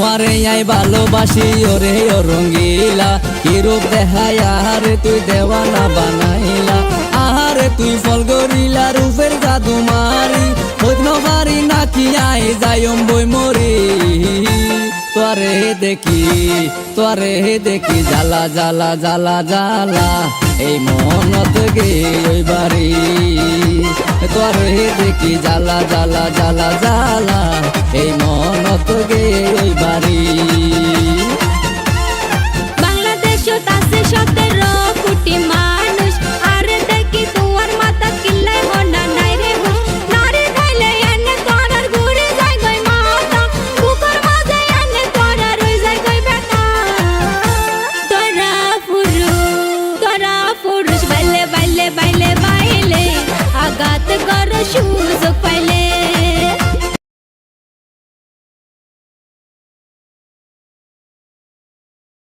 তোমারে আই ভালোবাসি ওরে ও রঙ্গিলা, কি রূপ দেখায় আহারে তুই দেওয়ানা বানাইলা। আহারে তুই ফল গরিলা রূপের জাদু মারি, হইন পারি নাকি আই যাইম বই মরি। তোরে দেখি জ্বালা জ্বালা জ্বালা জ্বালা, এই মনত গে ওই বাড়ি। তোরে দেখি জ্বালা জ্বালা জ্বালা জ্বালা, এই মনত গে